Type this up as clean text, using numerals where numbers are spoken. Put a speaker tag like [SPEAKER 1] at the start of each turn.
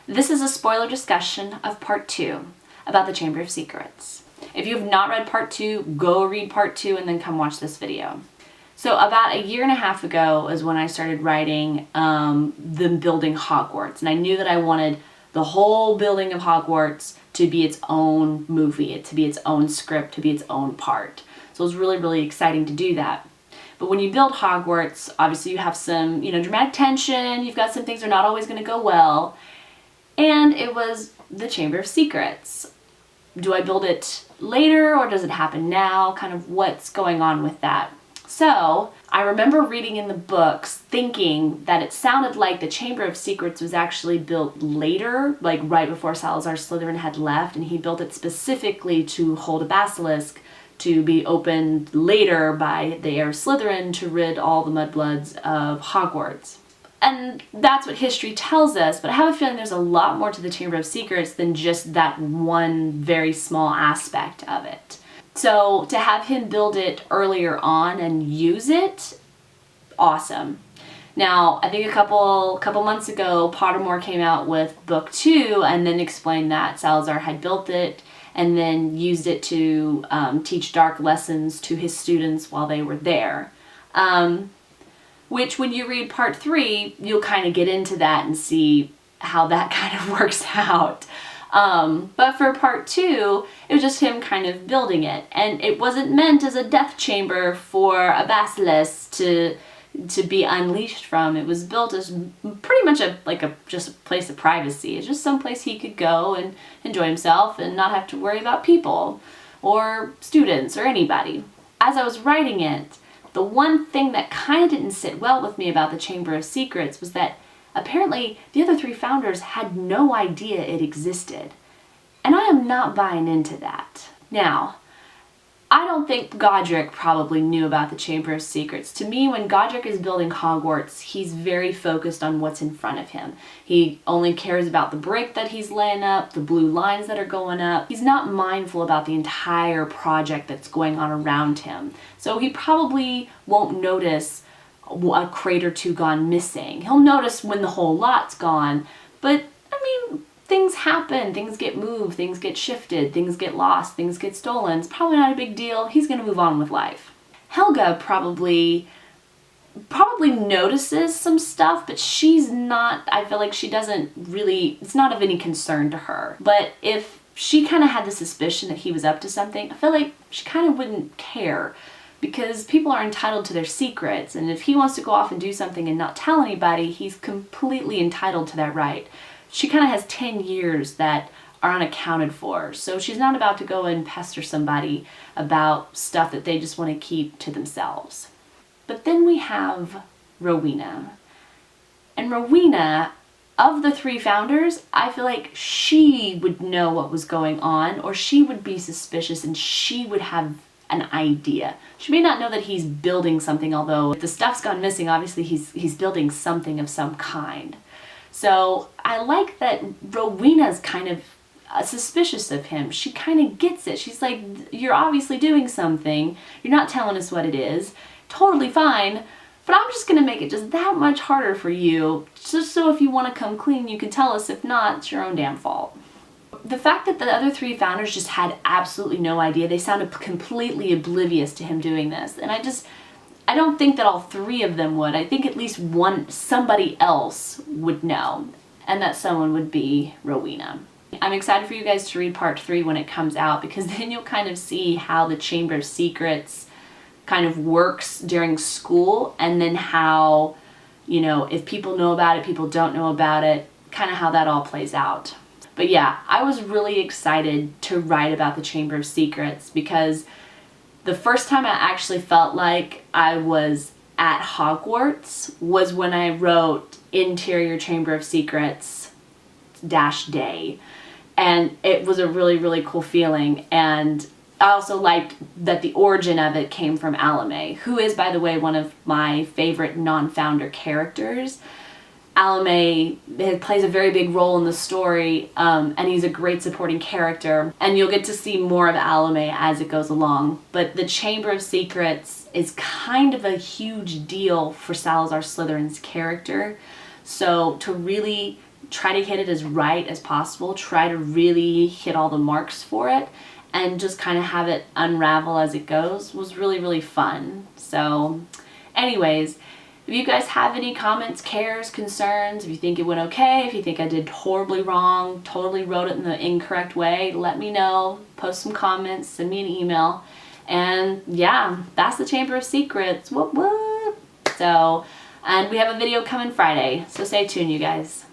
[SPEAKER 1] This is a spoiler discussion of part 2 about the Chamber of Secrets. If you have not read part 2, go read part 2 and then come watch this video. So about a year and a half ago is when I started writing the building Hogwarts, and I knew that I wanted the whole building of Hogwarts to be its own movie, to be its own script, to be its own part. So it was really, really exciting to do that. But when you build Hogwarts, obviously you have some, dramatic tension, you've got some things that are not always going to go well, and it was the Chamber of Secrets. Do I build it later or does it happen now? Kind of what's going on with that. So I remember reading in the books thinking that it sounded like the Chamber of Secrets was actually built later, like right before Salazar Slytherin had left, and he built it specifically to hold a basilisk to be opened later by the heir of Slytherin to rid all the mudbloods of Hogwarts. And that's what history tells us, but I have a feeling there's a lot more to the Chamber of Secrets than just that one very small aspect of it. So to have him build it earlier on and use it, awesome. Now, I think a couple months ago, Pottermore came out with book 2 and then explained that Salazar had built it and then used it to teach dark lessons to his students while they were there. Which when you read part 3, you'll kind of get into that and see how that kind of works out. But for part 2, it was just him kind of building it. And it wasn't meant as a death chamber for a basilisk to be unleashed from. It was built as pretty much just a place of privacy. It's just some place he could go and enjoy himself and not have to worry about people or students or anybody. As I was writing it, the one thing that kind of didn't sit well with me about the Chamber of Secrets was that apparently the other 3 founders had no idea it existed. And I am not buying into that. Now, I don't think Godric probably knew about the Chamber of Secrets. To me, when Godric is building Hogwarts, he's very focused on what's in front of him. He only cares about the brick that he's laying up, the blue lines that are going up. He's not mindful about the entire project that's going on around him. So he probably won't notice a crate or 2 gone missing. He'll notice when the whole lot's gone, but things happen, things get moved, things get shifted, things get lost, things get stolen. It's probably not a big deal. He's going to move on with life. Helga probably notices some stuff, but she's not, I feel like she doesn't really, it's not of any concern to her. But if she kind of had the suspicion that he was up to something, I feel like she kind of wouldn't care, because people are entitled to their secrets, and if he wants to go off and do something and not tell anybody, he's completely entitled to that right. She kind of has 10 years that are unaccounted for, so she's not about to go and pester somebody about stuff that they just want to keep to themselves. But then we have Rowena. And Rowena, of the 3 founders, I feel like she would know what was going on, or she would be suspicious and she would have an idea. She may not know that he's building something, although if the stuff's gone missing, obviously he's building something of some kind. So I like that Rowena's kind of suspicious of him. She kind of gets it. She's like, you're obviously doing something. You're not telling us what it is. Totally fine. But I'm just going to make it just that much harder for you, just so if you want to come clean, you can tell us. If not, it's your own damn fault. The fact that the other 3 founders just had absolutely no idea, they sounded completely oblivious to him doing this. And I don't think that all 3 of them would. I think at least somebody else would know, and that someone would be Rowena. I'm excited for you guys to read part 3 when it comes out, because then you'll kind of see how the Chamber of Secrets kind of works during school, and then how, if people know about it, people don't know about it, kind of how that all plays out. But yeah, I was really excited to write about the Chamber of Secrets, because the first time I actually felt like I was at Hogwarts was when I wrote Interior Chamber of Secrets -day. And it was a really, really cool feeling. And I also liked that the origin of it came from Alame, who is, by the way, one of my favorite non-founder characters. Alame plays a very big role in the story, and he's a great supporting character, and you'll get to see more of Alame as it goes along. But the Chamber of Secrets is kind of a huge deal for Salazar Slytherin's character, so to really try to hit it as right as possible, try to really hit all the marks for it, and just kind of have it unravel as it goes was really, really fun. So anyways, if you guys have any comments, cares, concerns, if you think it went okay, if you think I did horribly wrong, totally wrote it in the incorrect way, let me know. Post some comments, send me an email. And yeah, that's the Chamber of Secrets. Whoop whoop. So, and we have a video coming Friday, so stay tuned, you guys.